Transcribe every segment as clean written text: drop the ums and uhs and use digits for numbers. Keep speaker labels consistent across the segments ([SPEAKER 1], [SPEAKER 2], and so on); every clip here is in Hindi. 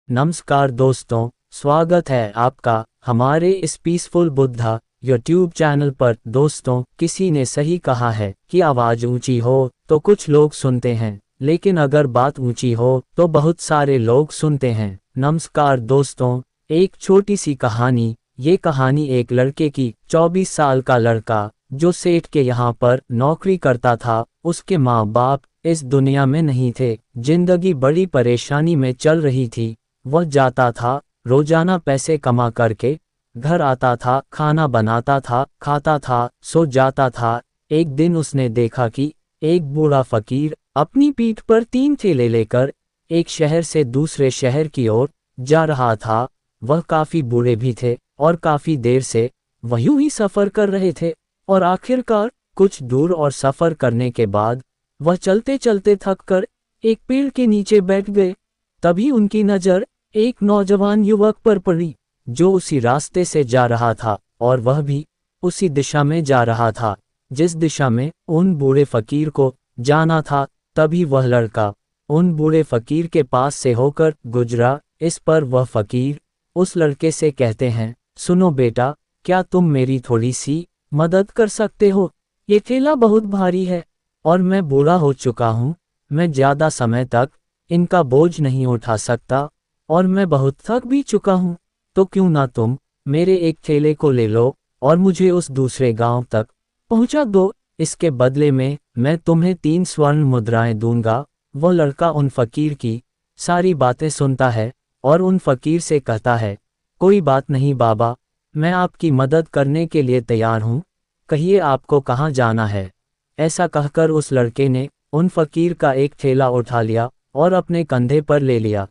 [SPEAKER 1] नमस्कार दोस्तों, स्वागत है आपका हमारे इस पीसफुल बुद्धा यूट्यूब चैनल पर। दोस्तों, किसी ने सही कहा है कि आवाज़ ऊंची हो तो कुछ लोग सुनते हैं, लेकिन अगर बात ऊंची हो तो बहुत सारे लोग सुनते हैं। नमस्कार दोस्तों, एक छोटी सी कहानी। ये कहानी एक लड़के की। 24 साल का लड़का जो सेठ के यहाँ पर नौकरी करता था। उसके माँ बाप इस दुनिया में नहीं थे। जिंदगी बड़ी परेशानी में चल रही थी। वह जाता था, रोजाना पैसे कमा करके घर आता था, खाना बनाता था, खाता था, सो जाता था। एक दिन उसने देखा कि एक बूढ़ा फकीर अपनी पीठ पर 3 थैले लेकर एक शहर से दूसरे शहर की ओर जा रहा था। वह काफी बूढ़े भी थे और काफी देर से वह यूं ही सफर कर रहे थे, और आखिरकार कुछ दूर और सफर करने के बाद वह चलते चलते थक कर एक पेड़ के नीचे बैठ गए। तभी उनकी नज़र एक नौजवान युवक पर पड़ी जो उसी रास्ते से जा रहा था, और वह भी उसी दिशा में जा रहा था जिस दिशा में उन बूढ़े फकीर को जाना था। तभी वह लड़का उन बूढ़े फकीर के पास से होकर गुजरा। इस पर वह फकीर उस लड़के से कहते हैं, सुनो बेटा, क्या तुम मेरी थोड़ी सी मदद कर सकते हो? ये थैला बहुत भारी है और मैं बूढ़ा हो चुका हूँ। मैं ज़्यादा समय तक इनका बोझ नहीं उठा सकता और मैं बहुत थक भी चुका हूँ। तो क्यों ना तुम मेरे एक थैले को ले लो और मुझे उस दूसरे गांव तक पहुंचा दो। इसके बदले में मैं तुम्हें 3 स्वर्ण मुद्राएं दूंगा। वह लड़का उन फकीर की सारी बातें सुनता है और उन फकीर से कहता है, कोई बात नहीं बाबा, मैं आपकी मदद करने के लिए तैयार हूँ। कहिए आपको कहाँ जाना है? ऐसा कहकर उस लड़के ने उन फकीर का एक थैला उठा लिया और अपने कंधे पर ले लिया।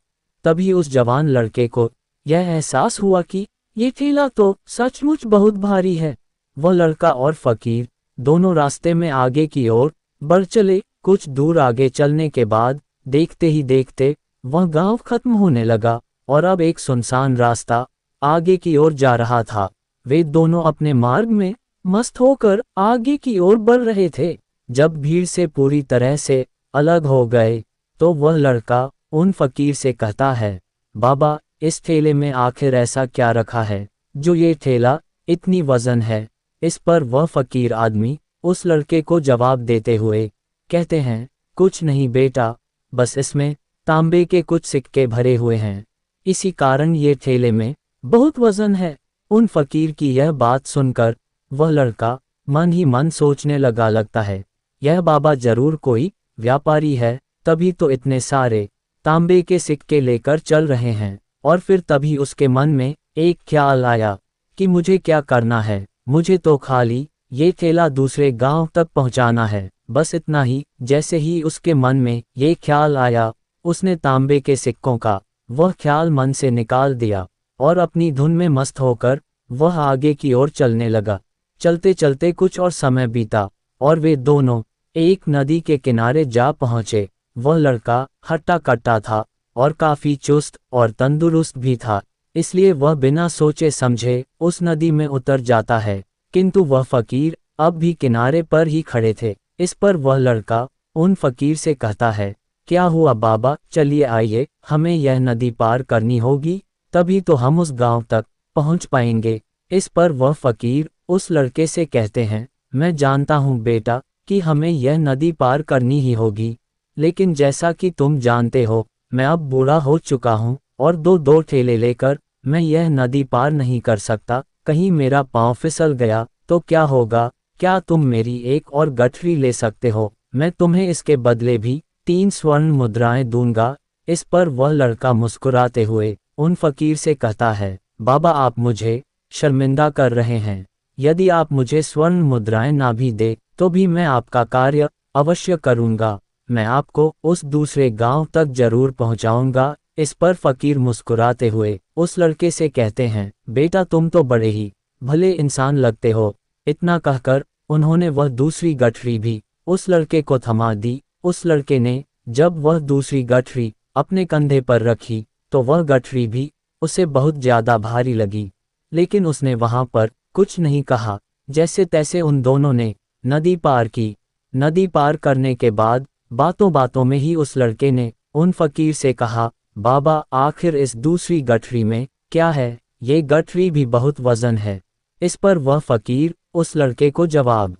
[SPEAKER 1] तभी उस जवान लड़के को यह एहसास हुआ कि ये थैला तो सचमुच बहुत भारी है। वह लड़का और फकीर दोनों रास्ते में आगे की ओर बढ़ चले। कुछ दूर आगे चलने के बाद देखते ही देखते वह गांव खत्म होने लगा और अब एक सुनसान रास्ता आगे की ओर जा रहा था। वे दोनों अपने मार्ग में मस्त होकर आगे की ओर बढ़ रहे थे। जब भीड़ से पूरी तरह से अलग हो गए तो वह लड़का उन फकीर से कहता है, बाबा, इस थैले में आखिर ऐसा क्या रखा है जो ये थैला इतनी वजन है? इस पर वह फकीर आदमी उस लड़के को जवाब देते हुए कहते हैं, कुछ नहीं बेटा, बस इसमें तांबे के कुछ सिक्के भरे हुए हैं, इसी कारण ये थैले में बहुत वजन है। उन फकीर की यह बात सुनकर वह लड़का मन ही मन सोचने लगता है, यह बाबा जरूर कोई व्यापारी है, तभी तो इतने सारे तांबे के सिक्के लेकर चल रहे हैं। और फिर तभी उसके मन में एक ख्याल आया कि मुझे क्या करना है, मुझे तो खाली ये थैला दूसरे गांव तक पहुंचाना है, बस इतना ही। जैसे ही उसके मन में ये ख्याल आया, उसने तांबे के सिक्कों का वह ख्याल मन से निकाल दिया और अपनी धुन में मस्त होकर वह आगे की ओर चलने लगा। चलते चलते कुछ और समय बीता और वे दोनों एक नदी के किनारे जा पहुंचे। वह लड़का हट्टा कट्टा था और काफी चुस्त और तंदुरुस्त भी था, इसलिए वह बिना सोचे समझे उस नदी में उतर जाता है। किंतु वह फकीर अब भी किनारे पर ही खड़े थे। इस पर वह लड़का उन फकीर से कहता है, क्या हुआ बाबा, चलिए आइए, हमें यह नदी पार करनी होगी, तभी तो हम उस गांव तक पहुंच पाएंगे। इस पर वह फकीर उस लड़के से कहते हैं, मैं जानता हूं बेटा कि हमें यह नदी पार करनी ही होगी, लेकिन जैसा कि तुम जानते हो मैं अब बूढ़ा हो चुका हूँ और दो थैले लेकर मैं यह नदी पार नहीं कर सकता। कहीं मेरा पाँव फिसल गया तो क्या होगा? क्या तुम मेरी एक और गठरी ले सकते हो? मैं तुम्हें इसके बदले भी 3 स्वर्ण मुद्राएं दूंगा। इस पर वह लड़का मुस्कुराते हुए उन फकीर से कहता है, बाबा, आप मुझे शर्मिंदा कर रहे हैं। यदि आप मुझे स्वर्ण मुद्राएं ना भी दे तो भी मैं आपका कार्य अवश्य करूंगा। मैं आपको उस दूसरे गांव तक जरूर पहुंचाऊंगा। इस पर फकीर मुस्कुराते हुए उस लड़के से कहते हैं, बेटा, तुम तो बड़े ही भले इंसान लगते हो। इतना कहकर उन्होंने वह दूसरी गठरी भी उस लड़के को थमा दी। उस लड़के ने जब वह दूसरी गठरी अपने कंधे पर रखी तो वह गठरी भी उसे बहुत ज्यादा भारी लगी, लेकिन उसने वहां पर कुछ नहीं कहा। जैसे तैसे उन दोनों ने नदी पार की। नदी पार करने के बाद बातों बातों में ही उस लड़के ने उन फकीर से कहा, बाबा आखिर इस दूसरी गठरी में क्या है? ये गठरी भी बहुत वजन है। इस पर वह फकीर उस लड़के को जवाब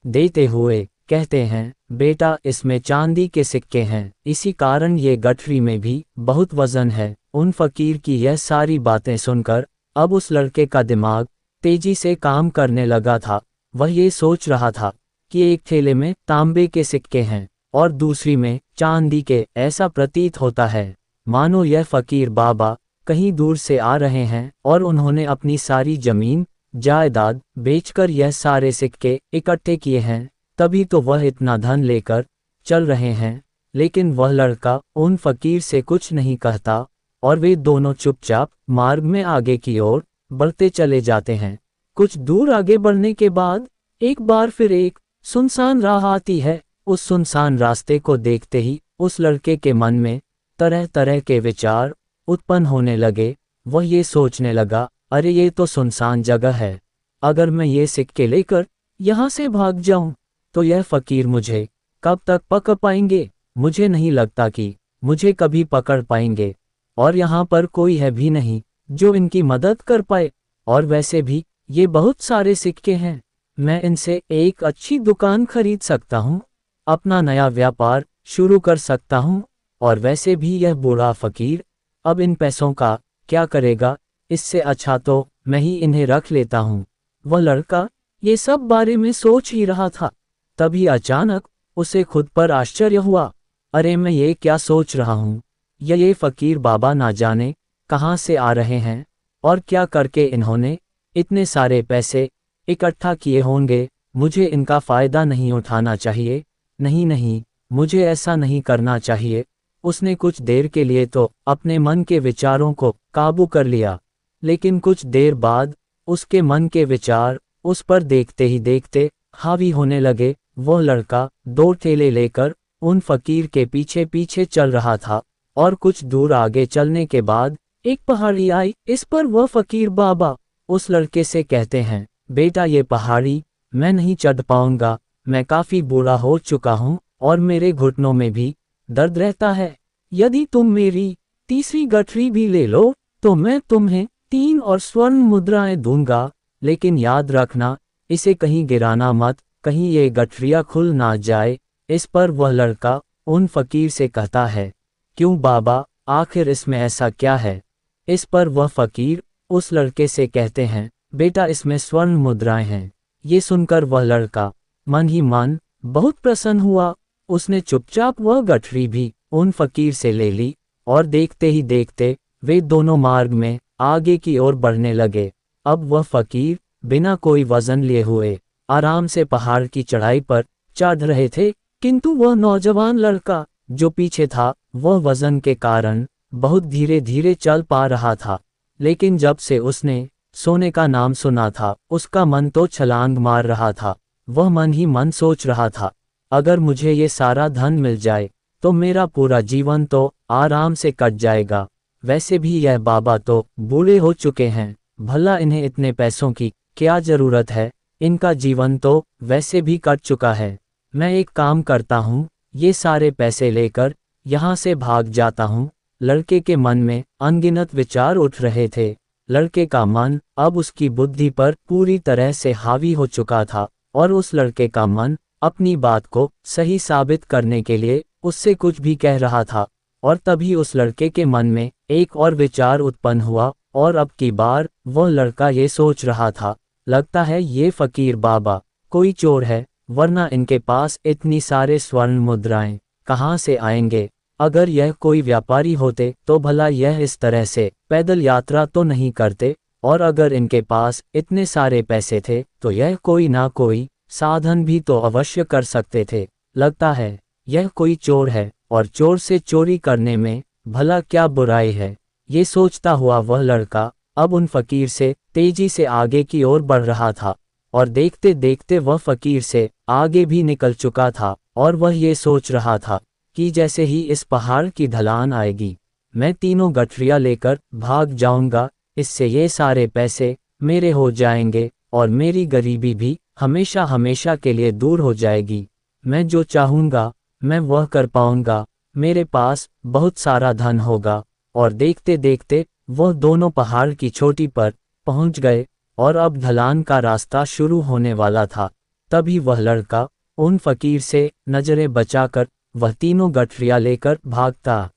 [SPEAKER 1] देते हुए कहते हैं, बेटा इसमें चांदी के सिक्के हैं, इसी कारण ये गठरी में भी बहुत वजन है। उन फकीर की यह सारी बातें सुनकर अब उस लड़के का दिमाग तेजी से काम करने लगा था। वह ये सोच रहा था कि एक थैले में तांबे के सिक्के हैं और दूसरी में चांदी के। ऐसा प्रतीत होता है मानो यह फकीर बाबा कहीं दूर से आ रहे हैं और उन्होंने अपनी सारी जमीन जायदाद बेचकर यह सारे सिक्के इकट्ठे किए हैं, तभी तो वह इतना धन लेकर चल रहे हैं। लेकिन वह लड़का उन फकीर से कुछ नहीं कहता और वे दोनों चुपचाप मार्ग में आगे की ओर बढ़ते चले जाते हैं। कुछ दूर आगे बढ़ने के बाद एक बार फिर एक सुनसान राह आती है। उस सुनसान रास्ते को देखते ही उस लड़के के मन में तरह तरह के विचार उत्पन्न होने लगे। वह ये सोचने लगा, अरे ये तो सुनसान जगह है, अगर मैं ये सिक्के लेकर यहाँ से भाग जाऊं तो यह फकीर मुझे कब तक पकड़ पाएंगे? मुझे नहीं लगता कि मुझे कभी पकड़ पाएंगे, और यहाँ पर कोई है भी नहीं जो इनकी मदद कर पाए। और वैसे भी ये बहुत सारे सिक्के हैं, मैं इनसे एक अच्छी दुकान खरीद सकता हूँ, अपना नया व्यापार शुरू कर सकता हूँ। और वैसे भी यह बूढ़ा फकीर अब इन पैसों का क्या करेगा? इससे अच्छा तो मैं ही इन्हें रख लेता हूँ। वह लड़का ये सब बारे में सोच ही रहा था, तभी अचानक उसे खुद पर आश्चर्य हुआ। अरे मैं ये क्या सोच रहा हूँ? ये फकीर बाबा ना जाने कहाँ से आ रहे हैं और क्या करके इन्होंने इतने सारे पैसे इकट्ठा किए होंगे। मुझे इनका फ़ायदा नहीं उठाना चाहिए। नहीं नहीं, मुझे ऐसा नहीं करना चाहिए। उसने कुछ देर के लिए तो अपने मन के विचारों को काबू कर लिया, लेकिन कुछ देर बाद उसके मन के विचार उस पर देखते ही देखते हावी होने लगे। वह लड़का दो ठेले लेकर उन फकीर के पीछे पीछे चल रहा था और कुछ दूर आगे चलने के बाद एक पहाड़ी आई। इस पर वह फकीर बाबा उस लड़के से कहते हैं, बेटा ये पहाड़ी मैं नहीं चढ़ पाऊंगा, मैं काफ़ी बूढ़ा हो चुका हूँ और मेरे घुटनों में भी दर्द रहता है। यदि तुम मेरी तीसरी गठरी भी ले लो तो मैं तुम्हें 3 और स्वर्ण मुद्राएं दूंगा, लेकिन याद रखना इसे कहीं गिराना मत, कहीं ये गठरिया खुल ना जाए। इस पर वह लड़का उन फकीर से कहता है, क्यों बाबा, आखिर इसमें ऐसा क्या है? इस पर वह फकीर उस लड़के से कहते हैं, बेटा इसमें स्वर्ण मुद्राएं हैं। ये सुनकर वह लड़का मन ही मन बहुत प्रसन्न हुआ। उसने चुपचाप वह गठरी भी उन फकीर से ले ली और देखते ही देखते वे दोनों मार्ग में आगे की ओर बढ़ने लगे। अब वह फकीर बिना कोई वजन लिए हुए आराम से पहाड़ की चढ़ाई पर चढ़ रहे थे, किंतु वह नौजवान लड़का जो पीछे था वह वजन के कारण बहुत धीरे धीरे चल पा रहा था। लेकिन जब से उसने सोने का नाम सुना था उसका मन तो छलांग मार रहा था। वह मन ही मन सोच रहा था, अगर मुझे ये सारा धन मिल जाए तो मेरा पूरा जीवन तो आराम से कट जाएगा। वैसे भी यह बाबा तो बूढ़े हो चुके हैं, भला इन्हें इतने पैसों की क्या जरूरत है, इनका जीवन तो वैसे भी कट चुका है। मैं एक काम करता हूँ, ये सारे पैसे लेकर यहाँ से भाग जाता हूँ। लड़के के मन में अनगिनत विचार उठ रहे थे। लड़के का मन अब उसकी बुद्धि पर पूरी तरह से हावी हो चुका था और उस लड़के का मन अपनी बात को सही साबित करने के लिए उससे कुछ भी कह रहा था। और तभी उस लड़के के मन में एक और विचार उत्पन्न हुआ और अब की बार वह लड़का ये सोच रहा था, लगता है ये फकीर बाबा कोई चोर है, वरना इनके पास इतनी सारे स्वर्ण मुद्राएं कहाँ से आएंगे। अगर यह कोई व्यापारी होते तो भला यह इस तरह से पैदल यात्रा तो नहीं करते, और अगर इनके पास इतने सारे पैसे थे तो यह कोई ना कोई साधन भी तो अवश्य कर सकते थे। लगता है यह कोई चोर है और चोर से चोरी करने में भला क्या बुराई है। ये सोचता हुआ वह लड़का अब उन फकीर से तेजी से आगे की ओर बढ़ रहा था और देखते देखते वह फकीर से आगे भी निकल चुका था। और वह ये सोच रहा था कि जैसे ही इस पहाड़ की ढलान आएगी मैं तीनों गठरियाँ लेकर भाग जाऊंगा, इससे ये सारे पैसे मेरे हो जाएंगे और मेरी गरीबी भी हमेशा हमेशा के लिए दूर हो जाएगी। मैं जो चाहूँगा मैं वह कर पाऊंगा। मेरे पास बहुत सारा धन होगा। और देखते देखते वह दोनों पहाड़ की चोटी पर पहुंच गए और अब ढलान का रास्ता शुरू होने वाला था। तभी वह लड़का उन फकीर से नजरें बचाकर वह तीनों गठरियां लेकर भागता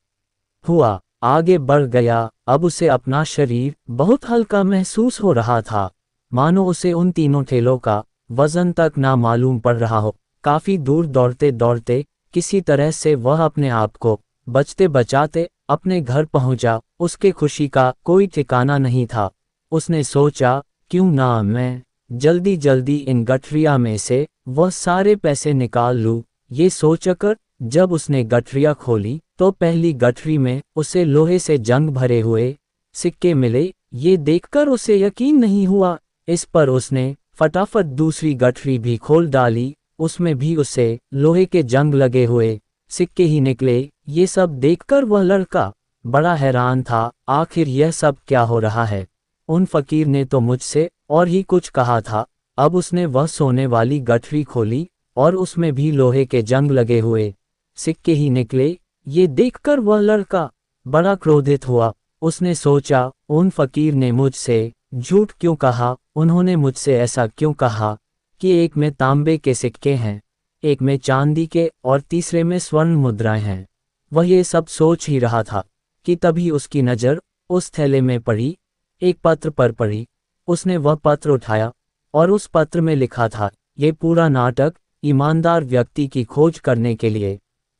[SPEAKER 1] हुआ आगे बढ़ गया। अब उसे अपना शरीर बहुत हल्का महसूस हो रहा था, मानो उसे उन तीनों ठेलों का वजन तक ना मालूम पड़ रहा हो। काफी दूर दौड़ते दौड़ते किसी तरह से वह अपने आप को बचते बचाते अपने घर पहुंचा। उसके खुशी का कोई ठिकाना नहीं था। उसने सोचा, क्यों ना मैं जल्दी जल्दी इन गठरिया में से वह सारे पैसे निकाल लूं। ये सोचकर जब उसने गठरिया खोली तो पहली गठरी में उसे लोहे से जंग भरे हुए सिक्के मिले। ये देखकर उसे यकीन नहीं हुआ। इस पर उसने फटाफट दूसरी गठरी भी खोल डाली। उसमें भी उसे लोहे के जंग लगे हुए सिक्के ही निकले। ये सब देखकर वह लड़का बड़ा हैरान था। आखिर यह सब क्या हो रहा है? उन फकीर ने तो मुझसे और ही कुछ कहा था। अब उसने वह सोने वाली गठरी खोली और उसमें भी लोहे के जंग लगे हुए सिक्के ही निकले। ये देखकर वह लड़का बड़ा क्रोधित हुआ। उसने सोचा, उन फकीर ने मुझसे झूठ क्यों कहा? उन्होंने मुझसे ऐसा क्यों कहा कि एक में तांबे के सिक्के हैं, एक में चांदी के और तीसरे में स्वर्ण मुद्राएं हैं। वह ये सब सोच ही रहा था कि तभी उसकी नज़र उस थैले में पड़ी, एक पत्र पर पड़ी। उसने वह पत्र उठाया और उस पत्र में लिखा था, ये पूरा नाटक ईमानदार व्यक्ति की खोज करने के लिए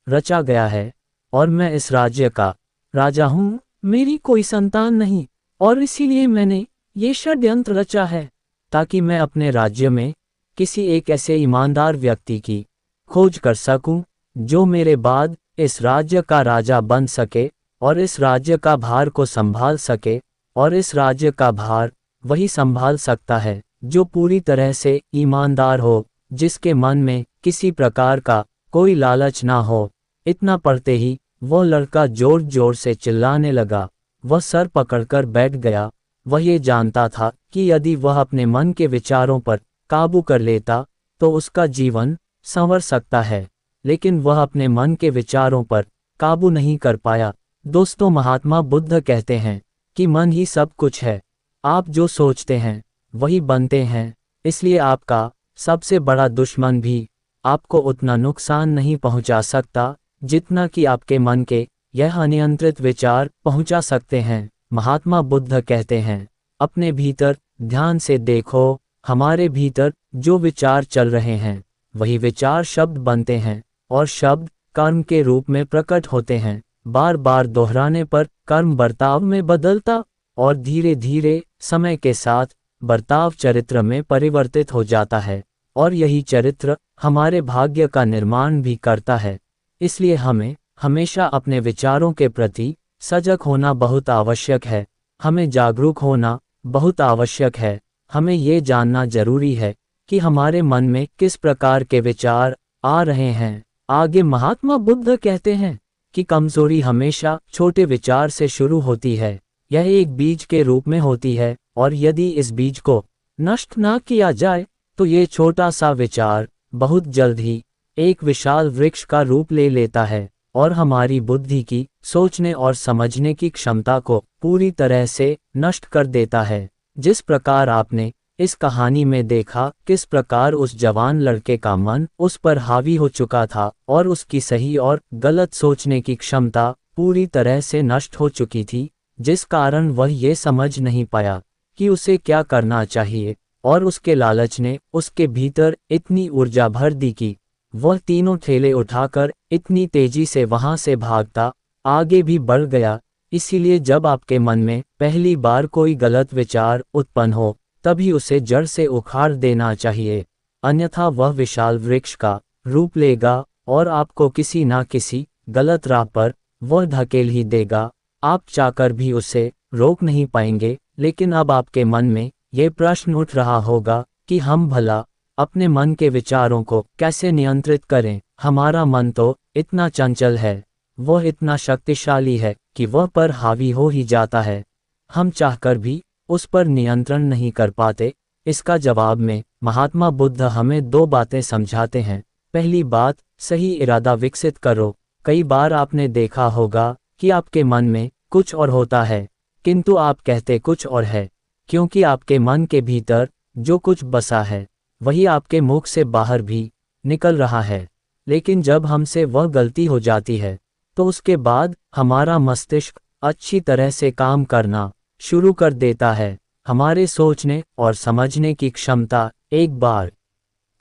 [SPEAKER 1] रचा गया है और मैं इस राज्य का राजा हूँ। मेरी कोई संतान नहीं और इसीलिए मैंने ये षड्यंत्र रचा है ताकि मैं अपने राज्य में किसी एक ऐसे ईमानदार व्यक्ति की खोज कर सकूं जो मेरे बाद इस राज्य का राजा बन सके और इस राज्य का भार को संभाल सके। और इस राज्य का भार वही संभाल सकता है जो पूरी तरह से ईमानदार हो, जिसके मन में किसी प्रकार का कोई लालच ना हो। इतना पढ़ते ही वह लड़का जोर जोर से चिल्लाने लगा। वह सर पकड़कर बैठ गया। वह ये जानता था कि यदि वह अपने मन के विचारों पर काबू कर लेता तो उसका जीवन संवर सकता है, लेकिन वह अपने मन के विचारों पर काबू नहीं कर पाया। दोस्तों, महात्मा बुद्ध कहते हैं कि मन ही सब कुछ है। आप जो सोचते हैं वही बनते हैं। इसलिए आपका सबसे बड़ा दुश्मन भी आपको उतना नुकसान नहीं पहुंचा सकता जितना कि आपके मन के यह अनियंत्रित विचार पहुंचा सकते हैं। महात्मा बुद्ध कहते हैं, अपने भीतर ध्यान से देखो। हमारे भीतर जो विचार चल रहे हैं वही विचार शब्द बनते हैं और शब्द कर्म के रूप में प्रकट होते हैं। बार बार दोहराने पर कर्म बर्ताव में बदलता और धीरे धीरे समय के साथ बर्ताव चरित्र में परिवर्तित हो जाता है और यही चरित्र हमारे भाग्य का निर्माण भी करता है। इसलिए हमें हमेशा अपने विचारों के प्रति सजग होना बहुत आवश्यक है। हमें जागरूक होना बहुत आवश्यक है। हमें ये जानना जरूरी है कि हमारे मन में किस प्रकार के विचार आ रहे हैं। आगे महात्मा बुद्ध कहते हैं कि कमजोरी हमेशा छोटे विचार से शुरू होती है। यह एक बीज के रूप में होती है और यदि इस बीज को नष्ट ना किया जाए तो ये छोटा सा विचार बहुत जल्द ही एक विशाल वृक्ष का रूप ले लेता है और हमारी बुद्धि की सोचने और समझने की क्षमता को पूरी तरह से नष्ट कर देता है। जिस प्रकार आपने इस कहानी में देखा किस प्रकार उस जवान लड़के का मन उस पर हावी हो चुका था और उसकी सही और गलत सोचने की क्षमता पूरी तरह से नष्ट हो चुकी थी, जिस कारण वह ये समझ नहीं पाया कि उसे क्या करना चाहिए और उसके लालच ने उसके भीतर इतनी ऊर्जा भर दी कि वह तीनों ठेले उठाकर इतनी तेजी से वहां से भागता आगे भी बढ़ गया। इसीलिए जब आपके मन में पहली बार कोई गलत विचार उत्पन्न हो तभी उसे जड़ से उखाड़ देना चाहिए, अन्यथा वह विशाल वृक्ष का रूप लेगा और आपको किसी ना किसी गलत राह पर वह धकेल ही देगा। आप चाहकर भी उसे रोक नहीं पाएंगे। लेकिन अब आपके मन में ये प्रश्न उठ रहा होगा कि हम भला अपने मन के विचारों को कैसे नियंत्रित करें? हमारा मन तो इतना चंचल है, वह इतना शक्तिशाली है कि वह पर हावी हो ही जाता है। हम चाहकर भी उस पर नियंत्रण नहीं कर पाते। इसका जवाब में महात्मा बुद्ध हमें दो बातें समझाते हैं। पहली बात, सही इरादा विकसित करो। कई बार आपने देखा होगा कि आपके मन में कुछ और होता है, किंतु आप कहते कुछ और है, क्योंकि आपके मन के भीतर जो कुछ बसा है वही आपके मुख से बाहर भी निकल रहा है। लेकिन जब हमसे वह गलती हो जाती है तो उसके बाद हमारा मस्तिष्क अच्छी तरह से काम करना शुरू कर देता है। हमारे सोचने और समझने की क्षमता एक बार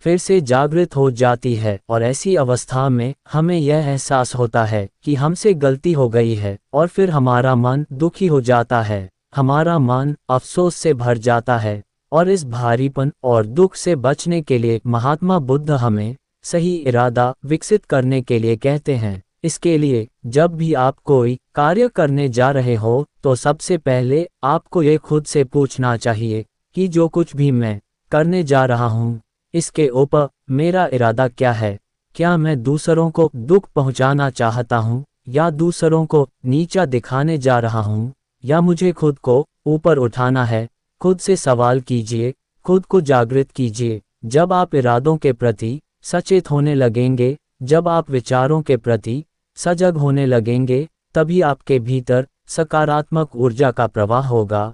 [SPEAKER 1] फिर से जागृत हो जाती है और ऐसी अवस्था में हमें यह एहसास होता है कि हमसे गलती हो गई है और फिर हमारा मन दुखी हो जाता है, हमारा मन अफसोस से भर जाता है। और इस भारीपन और दुख से बचने के लिए महात्मा बुद्ध हमें सही इरादा विकसित करने के लिए कहते हैं। इसके लिए जब भी आप कोई कार्य करने जा रहे हो तो सबसे पहले आपको ये खुद से पूछना चाहिए कि जो कुछ भी मैं करने जा रहा हूँ इसके ऊपर मेरा इरादा क्या है। क्या मैं दूसरों को दुख पहुंचाना चाहता हूं या दूसरों को नीचा दिखाने जा रहा हूं या मुझे खुद को ऊपर उठाना है। खुद से सवाल कीजिए, खुद को जागृत कीजिए। जब आप इरादों के प्रति सचेत होने लगेंगे, जब आप विचारों के प्रति सजग होने लगेंगे, तभी आपके भीतर सकारात्मक ऊर्जा का प्रवाह होगा।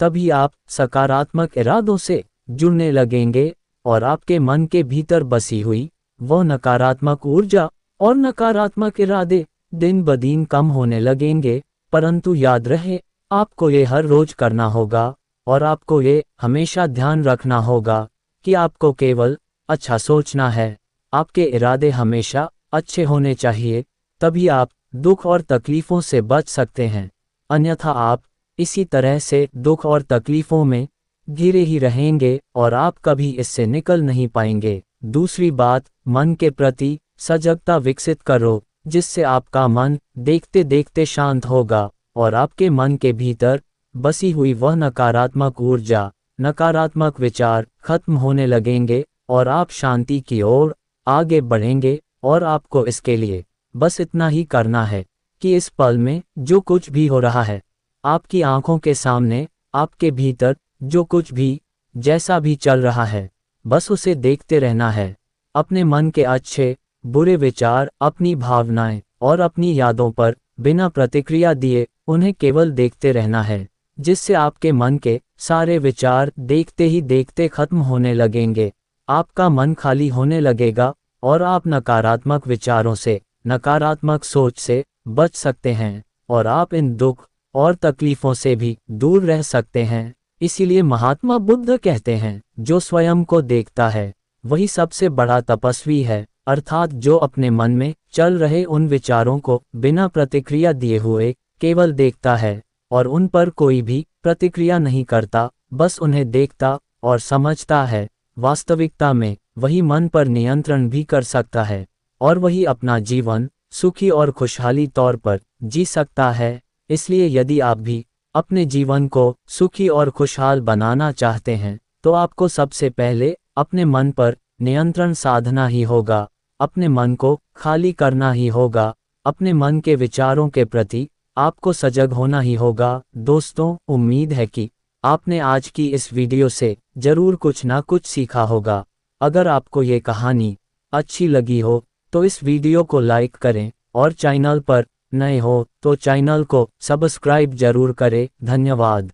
[SPEAKER 1] तभी आप सकारात्मक इरादों से जुड़ने लगेंगे और आपके मन के भीतर बसी हुई वह नकारात्मक ऊर्जा और नकारात्मक इरादे दिन ब दिन कम होने लगेंगे। परंतु याद रहे, आपको ये हर रोज करना होगा और आपको ये हमेशा ध्यान रखना होगा कि आपको केवल अच्छा सोचना है। आपके इरादे हमेशा अच्छे होने चाहिए, तभी आप दुख और तकलीफों से बच सकते हैं। अन्यथा आप इसी तरह से दुख और तकलीफों में घिरे ही रहेंगे और आप कभी इससे निकल नहीं पाएंगे। दूसरी बात, मन के प्रति सजगता विकसित करो, जिससे आपका मन देखते देखते शांत होगा और आपके मन के भीतर बसी हुई वह नकारात्मक ऊर्जा, नकारात्मक विचार खत्म होने लगेंगे और आप शांति की ओर आगे बढ़ेंगे। और आपको इसके लिए बस इतना ही करना है कि इस पल में जो कुछ भी हो रहा है, आपकी आंखों के सामने, आपके भीतर जो कुछ भी जैसा भी चल रहा है, बस उसे देखते रहना है। अपने मन के अच्छे बुरे विचार, अपनी भावनाएं और अपनी यादों पर बिना प्रतिक्रिया दिए उन्हें केवल देखते रहना है, जिससे आपके मन के सारे विचार देखते ही देखते खत्म होने लगेंगे। आपका मन खाली होने लगेगा और आप नकारात्मक विचारों से, नकारात्मक सोच से बच सकते हैं और आप इन दुख और तकलीफों से भी दूर रह सकते हैं। इसीलिए महात्मा बुद्ध कहते हैं, जो स्वयं को देखता है वही सबसे बड़ा तपस्वी है। अर्थात जो अपने मन में चल रहे उन विचारों को बिना प्रतिक्रिया दिए हुए केवल देखता है और उन पर कोई भी प्रतिक्रिया नहीं करता, बस उन्हें देखता और समझता है। वास्तविकता में वही मन पर नियंत्रण भी कर सकता है और वही अपना जीवन सुखी और खुशहाली तौर पर जी सकता है। इसलिए यदि आप भी अपने जीवन को सुखी और खुशहाल बनाना चाहते हैं तो आपको सबसे पहले अपने मन पर नियंत्रण साधना ही होगा, अपने मन को खाली करना ही होगा, अपने मन के विचारों के प्रति आपको सजग होना ही होगा। दोस्तों, उम्मीद है कि आपने आज की इस वीडियो से जरूर कुछ ना कुछ सीखा होगा। अगर आपको ये कहानी अच्छी लगी हो तो इस वीडियो को लाइक करें और चैनल पर नए हो तो चैनल को सब्सक्राइब जरूर करें। धन्यवाद।